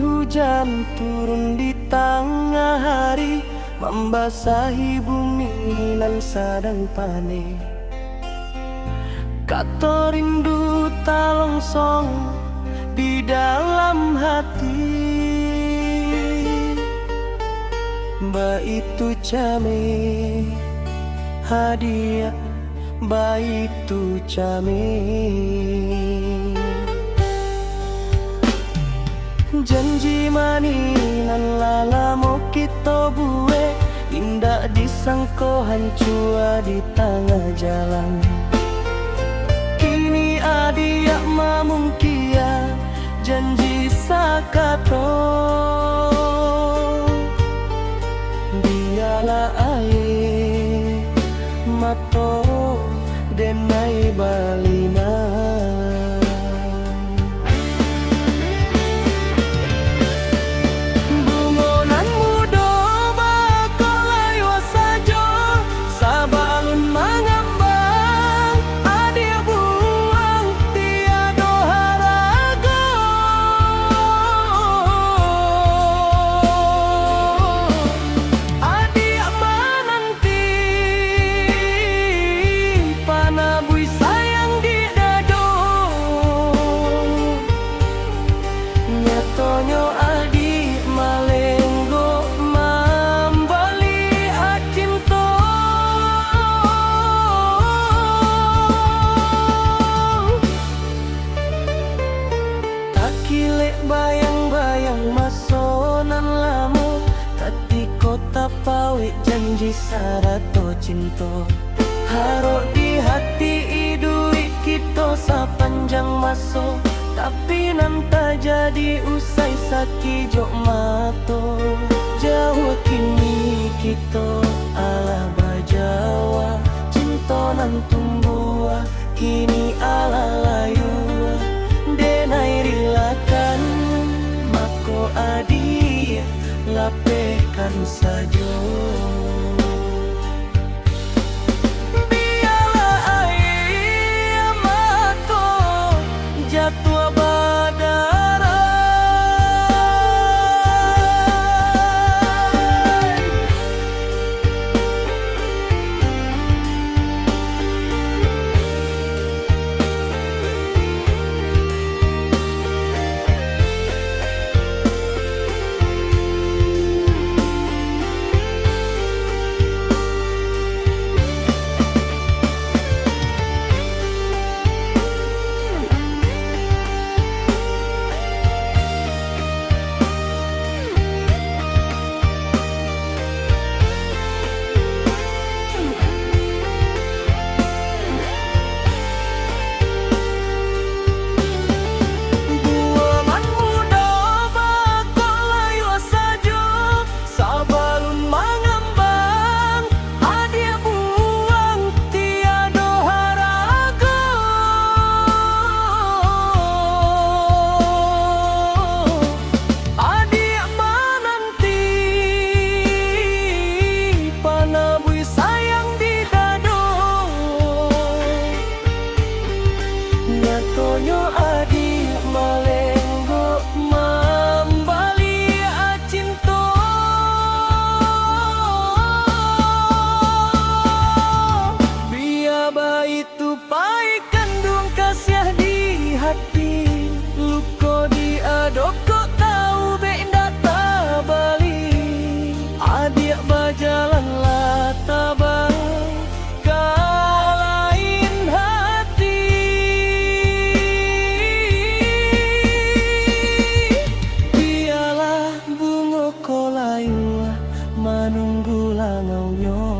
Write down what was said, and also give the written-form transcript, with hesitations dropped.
hujan turun di tengah hari, membasahi bumi nan sadang pane. Kato rindu talongsong di dalam hati, baitu came hadiah, baitu came. Janji maninan lalamo kita buwe, indah disangko hancur di tengah jalan. Kini adia mamungkia janji sakato, dialah air mato denai balina. Bayang-bayang masonan lamo, tati kota pawe janji sarato cinto. Harok di hati idui kita sepanjang maso, tapi nanta jadi usai saki jok mato. Jauh kini kita ala bajawa, cinta nan tumbuh kini ala layu. Denai rilakan mako adi lapekan saja. Biarlah air mako jatuh badai. Luko di adoko tahu benda tabali, adik berjalan lah tabang kalain hati. Biarlah bunga kolayu menunggu langau.